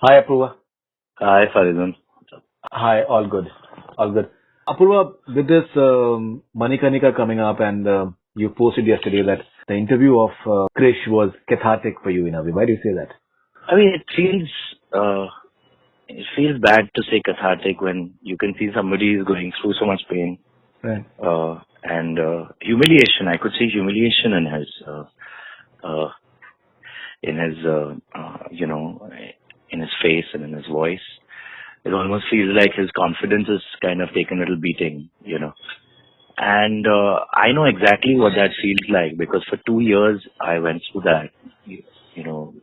Hi, Apurva. Hi, Faridoon. Hi, all good. All good. Apurva, with this Manikarnika coming up, and you posted yesterday that the interview of Krish was cathartic for you in a way. Why do you say that? I mean, it feels bad to say cathartic when you can see somebody is going through so much pain Right. and humiliation. I could see humiliation uh, in his, in his face and in his voice. It almost feels like his confidence is kind of taken a little beating. And I know exactly what that feels like because for 2 years I went through that.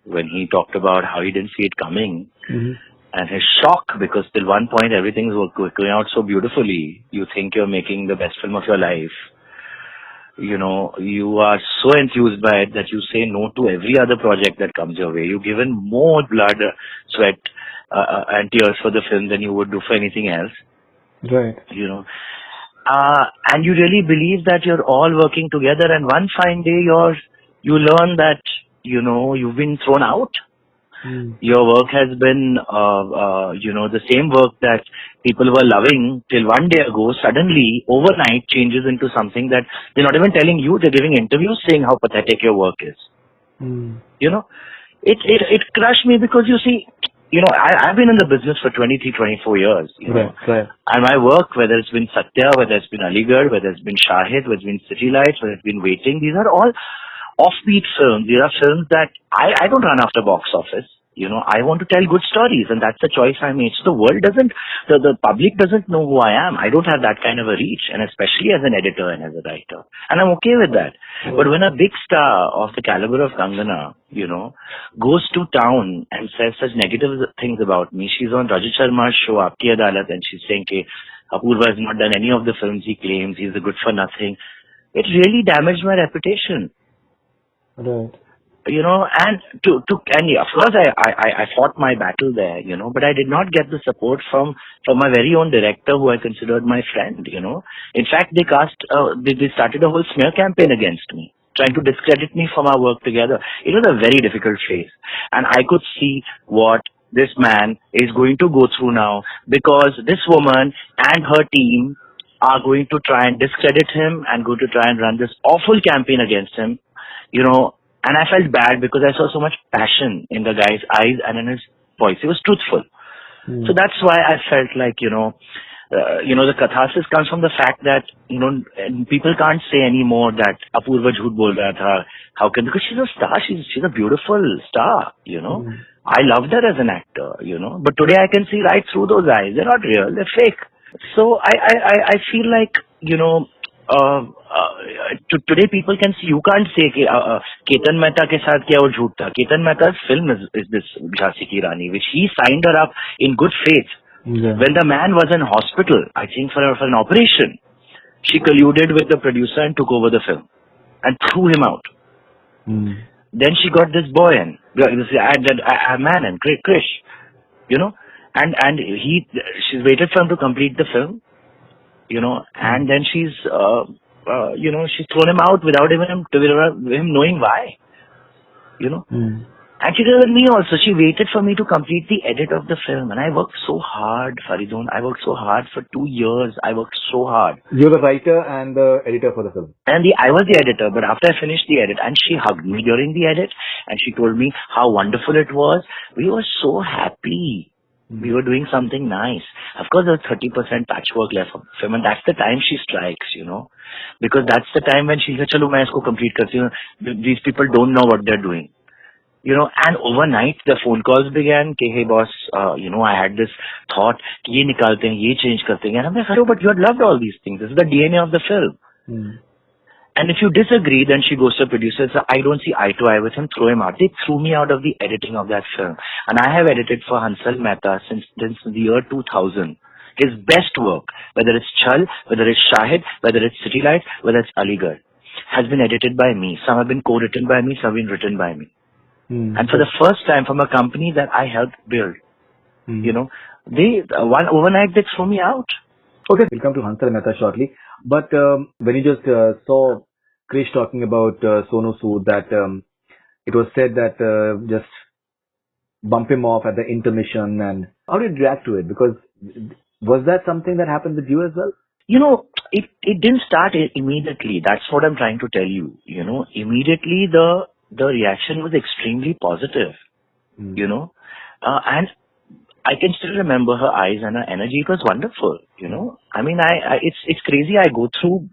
When he talked about how he didn't see it coming Mm-hmm. and his shock because till one point everything's going out so beautifully. You think you're making the best film of your life. You are so enthused by it that you say no to every other project that comes your way. You've given more blood, sweat, and tears for the film than you would do for anything else. Right. You know, and you really believe that you're all working together, and one fine day you learn that you've been thrown out. Mm. Your work has been the same work that people were loving till one day ago suddenly overnight changes into something that they're not even telling you. They're giving interviews saying how pathetic your work is. Mm. You know, it crushed me because you see, I've been in the business for 23, 24 years. Right. Right. And my work, whether it's been Satya, whether it's been Aligarh, whether it's been Shahid, whether it's been City Lights, whether it's been Waiting, these are all offbeat films. These are films that I don't run after box office. I want to tell good stories, and that's the choice I made. So the world doesn't, the public doesn't know who I am. I don't have that kind of a reach, and especially as an editor and as a writer. And I'm okay with that. But when a big star of the caliber of Kangana, goes to town and says such negative things about me, she's on Rajat Sharma's show, Aapki Adalat, and she's saying, Apurva has not done any of the films he claims, he's a good for nothing. It really damaged my reputation. Right. And of course I fought my battle there, but I did not get the support from my very own director who I considered my friend. In fact, they started a whole smear campaign against me, trying to discredit me from our work together. It was a very difficult phase, and I could see what this man is going to go through now because this woman and her team are going to try and discredit him and going to try and run this awful campaign against him, you know, and I felt bad because I saw so much passion in the guy's eyes and in his voice. He was truthful. So Mm. that's why I felt like, the catharsis comes from the fact that, people can't say anymore that Apurva jhoot bol raha tha. How can, because she's a star, she's a beautiful star. Mm. I loved her as an actor. But today I can see right through those eyes. They're not real, they're fake. So I feel like, today people can see, you can't say Ketan Mehta ke saath kya wo jhoot tha. Ketan Mehta's film is this Jhansi Ki Rani, which he signed her up in good faith. Yeah. When the man was in hospital, I think for an operation, she colluded with the producer and took over the film and threw him out. Mm. Then she got this boy in, a man in, Krish, and she's waited for him to complete the film, and then she's thrown him out without even him knowing why, Mm. And she did it with me also. She waited for me to complete the edit of the film, and I worked so hard, Faridoon. I worked so hard for 2 years. I worked so hard. You're the writer and the editor for the film. And I was the editor, but after I finished the edit, and she hugged me during the edit, and she told me how wonderful it was. We were so happy. We were doing something nice. Of course, there was 30% patchwork left of the film, and that's the time she strikes, because that's the time when she said, "Chalo, main isko complete karti hu." These people don't know what they're doing. And overnight the phone calls began. Hey boss, I had this thought, ye nikalte hain, ye change karte hain. And I'm like, "Oh, but you had loved all these things. This is the DNA of the film." Mm. And if you disagree, then she goes to the producer and says, "I don't see eye to eye with him, throw him out." They threw me out of the editing of that film. And I have edited for Hansal Mehta since the year 2000. His best work, whether it's Chal, whether it's Shahid, whether it's City Lights, whether it's Aligarh, has been edited by me. Some have been co-written by me, some have been written by me. Mm. And for the first time, from a company that I helped build, Mm. one overnight they threw me out. Okay, we'll come to Hansal Mehta shortly. But when you just saw Krish talking about Sonu Sood, that it was said that just bump him off at the intermission, and how did you react to it? Because was that something that happened with you as well? It didn't start immediately. That's what I'm trying to tell you. Immediately the reaction was extremely positive. And I can still remember her eyes and her energy. It was wonderful. I mean, it's crazy. I go through,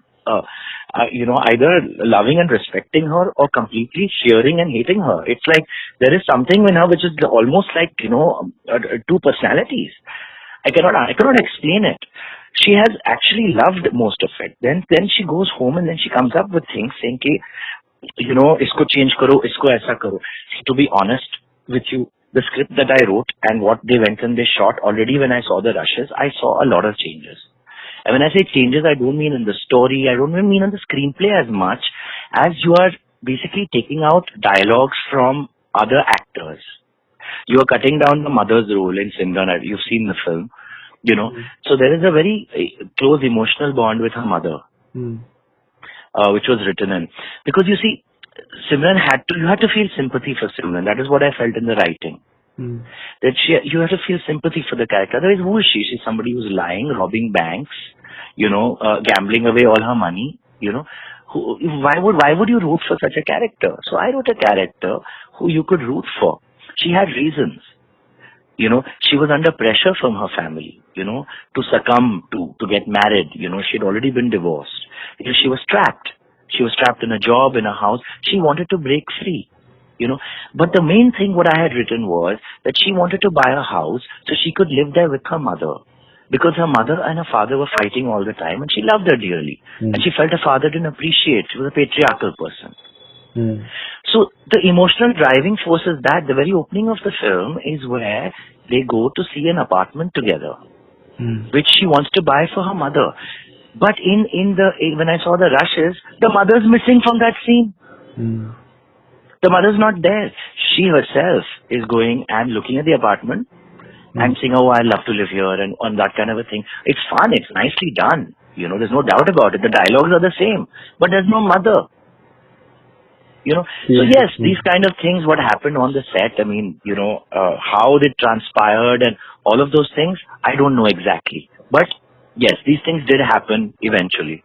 either loving and respecting her or completely fearing and hating her. It's like there is something in her which is almost like, two personalities. I cannot explain it. She has actually loved most of it. Then she goes home and then she comes up with things saying, isko change karo, isko aisa karo. To be honest with you, the script that I wrote and what they went and they shot, already when I saw the rushes, I saw a lot of changes. And when I say changes, I don't mean in the story, I don't mean in the screenplay as much as you are basically taking out dialogues from other actors. You are cutting down the mother's role in Simran. You've seen the film, So there is a very close emotional bond with her mother, which was written in. Because you see, Simran you had to feel sympathy for Simran. That is what I felt in the writing. That you have to feel sympathy for the character. Otherwise, who is she? She's somebody who's lying, robbing banks, gambling away all her money. Why would you root for such a character? So I wrote a character who you could root for. She had reasons. She was under pressure from her family, to succumb to get married. She had already been divorced. She was trapped. She was trapped in a job, in a house. She wanted to break free, But the main thing what I had written was that she wanted to buy a house so she could live there with her mother. Because her mother and her father were fighting all the time and she loved her dearly. And she felt her father didn't appreciate. She was a patriarchal person. So the emotional driving force is that the very opening of the film is where they go to see an apartment together, which she wants to buy for her mother. But when I saw the rushes, the mother's missing from that scene. The mother's not there. She herself is going and looking at the apartment and saying, "Oh, I love to live here," and on that kind of a thing. It's fun. It's nicely done. There's no doubt about it. The dialogues are the same, but there's no mother. So yes, these kind of things, what happened on the set, I mean, how it transpired and all of those things, I don't know exactly. But yes, these things did happen eventually.